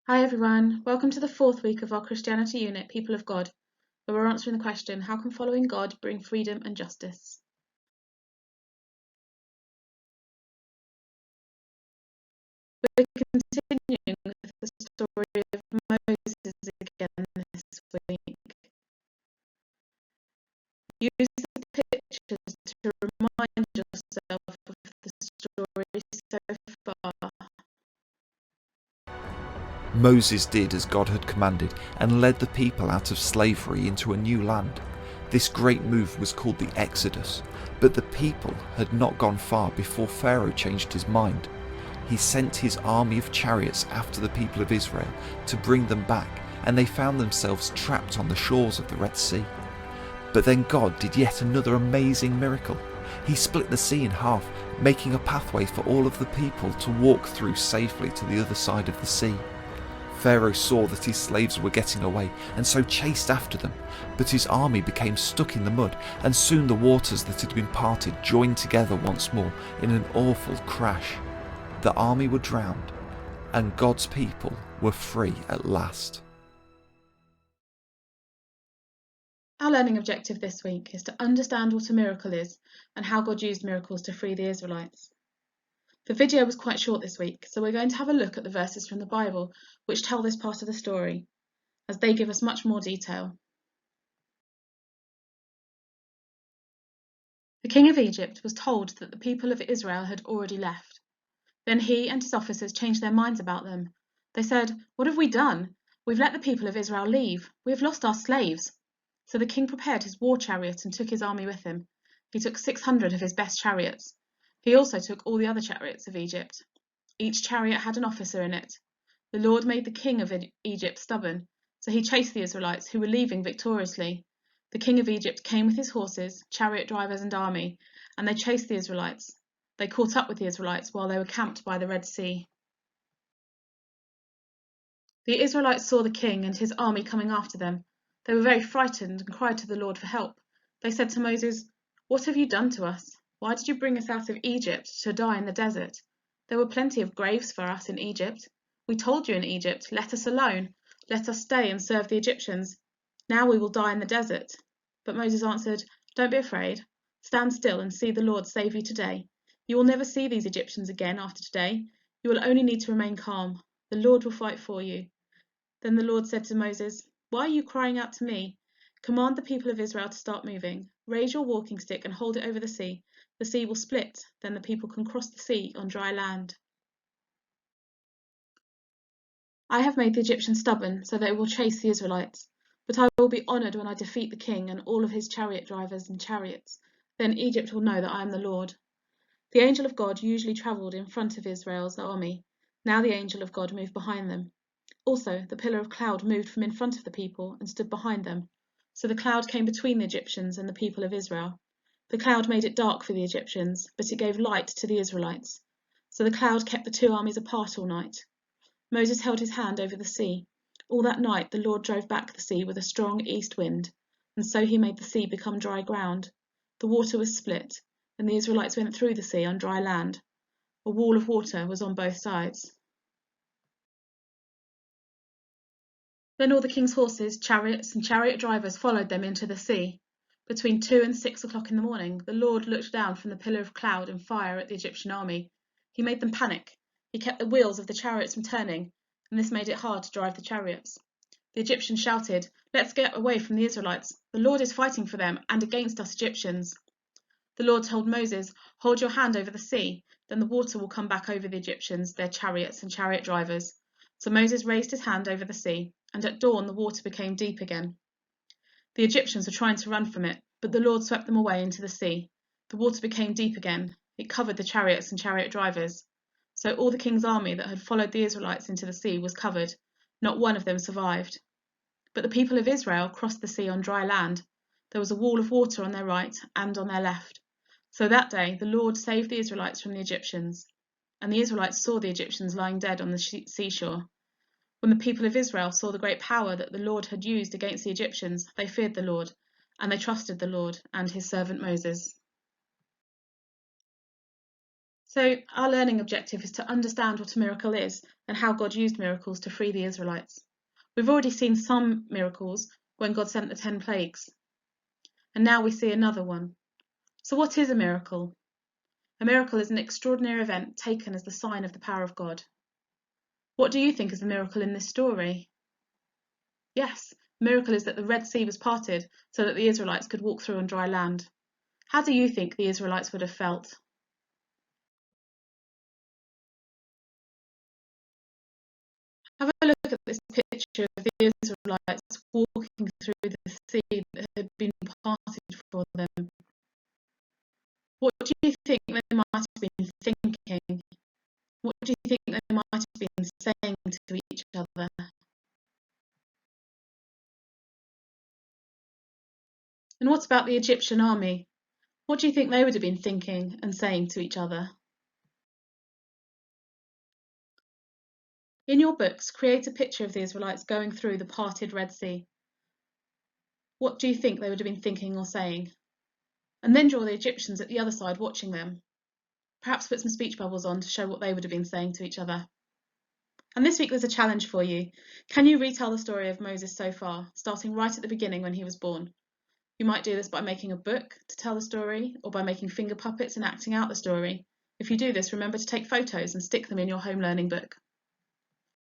Hi everyone, welcome to the fourth week of our Christianity unit, People of God, where we're answering the question, how can following God bring freedom and justice? We're continuing with the story of Moses again this week. Use the pictures to remind yourself of the story so far. Moses did as God had commanded and led the people out of slavery into a new land. This great move was called the Exodus, but the people had not gone far before Pharaoh changed his mind. He sent his army of chariots after the people of Israel to bring them back, and they found themselves trapped on the shores of the Red Sea. But then God did yet another amazing miracle. He split the sea in half, making a pathway for all of the people to walk through safely to the other side of the sea. Pharaoh saw that his slaves were getting away and so chased after them, but his army became stuck in the mud, and soon the waters that had been parted joined together once more in an awful crash. The army were drowned, and God's people were free at last. Our learning objective this week is to understand what a miracle is and how God used miracles to free the Israelites. The video was quite short this week, so we're going to have a look at the verses from the Bible which tell this part of the story, as they give us much more detail. The king of Egypt was told that the people of Israel had already left. Then he and his officers changed their minds about them. They said, "What have we done? We've let the people of Israel leave. We have lost our slaves." So the king prepared his war chariot and took his army with him. He took 600 of his best chariots. He also took all the other chariots of Egypt. Each chariot had an officer in it. The Lord made the king of Egypt stubborn, so he chased the Israelites, who were leaving victoriously. The king of Egypt came with his horses, chariot drivers, and army, and they chased the Israelites. They caught up with the Israelites while they were camped by the Red Sea. The Israelites saw the king and his army coming after them. They were very frightened and cried to the Lord for help. They said to Moses, "What have you done to us? Why did you bring us out of Egypt to die in the desert? There were plenty of graves for us in Egypt. We told you in Egypt, 'Let us alone. Let us stay and serve the Egyptians.' Now we will die in the desert." But Moses answered, "Don't be afraid. Stand still and see the Lord save you today. You will never see these Egyptians again after today. You will only need to remain calm. The Lord will fight for you." Then the Lord said to Moses, "Why are you crying out to me? Command the people of Israel to start moving. Raise your walking stick and hold it over the sea. The sea will split, then the people can cross the sea on dry land." I have made the Egyptians stubborn so they will chase the Israelites. But I will be honoured when I defeat the king and all of his chariot drivers and chariots. Then Egypt will know that I am the Lord. The angel of God usually travelled in front of Israel's army. Now the angel of God moved behind them. Also, the pillar of cloud moved from in front of the people and stood behind them. So the cloud came between the Egyptians and the people of Israel. The cloud made it dark for the Egyptians, but it gave light to the Israelites. So the cloud kept the two armies apart all night. Moses held his hand over the sea. All that night the Lord drove back the sea with a strong east wind, and so he made the sea become dry ground. The water was split, and the Israelites went through the sea on dry land. A wall of water was on both sides. Then all the king's horses, chariots, and chariot drivers followed them into the sea. Between 2 and 6 o'clock in the morning, the Lord looked down from the pillar of cloud and fire at the Egyptian army. He made them panic. He kept the wheels of the chariots from turning, and this made it hard to drive the chariots. The Egyptians shouted, "Let's get away from the Israelites. The Lord is fighting for them and against us Egyptians." The Lord told Moses, "Hold your hand over the sea, then the water will come back over the Egyptians, their chariots and chariot drivers." So Moses raised his hand over the sea, and at dawn the water became deep again. The Egyptians were trying to run from it, but the Lord swept them away into the sea. The water became deep again. It covered the chariots and chariot drivers. So all the king's army that had followed the Israelites into the sea was covered. Not one of them survived. But the people of Israel crossed the sea on dry land. There was a wall of water on their right and on their left. So that day the Lord saved the Israelites from the Egyptians. And the Israelites saw the Egyptians lying dead on the seashore. When the people of Israel saw the great power that the Lord had used against the Egyptians, they feared the Lord, and they trusted the Lord and his servant Moses. So our learning objective is to understand what a miracle is and how God used miracles to free the Israelites. We've already seen some miracles when God sent the 10 plagues, and now we see another one. So what is a miracle? A miracle is an extraordinary event taken as the sign of the power of God. What do you think is the miracle in this story? Yes, the miracle is that the Red Sea was parted so that the Israelites could walk through on dry land. How do you think the Israelites would have felt? Have a look at this picture of the Israelites walking through the sea that had been parted for them. What do you think they might have been thinking? What do you think they might have been saying to each other? And what about the Egyptian army? What do you think they would have been thinking and saying to each other? In your books, create a picture of the Israelites going through the parted Red Sea. What do you think they would have been thinking or saying? And then draw the Egyptians at the other side watching them. Perhaps put some speech bubbles on to show what they would have been saying to each other. And this week there's a challenge for you. Can you retell the story of Moses so far, starting right at the beginning when he was born? You might do this by making a book to tell the story, or by making finger puppets and acting out the story. If you do this, remember to take photos and stick them in your home learning book.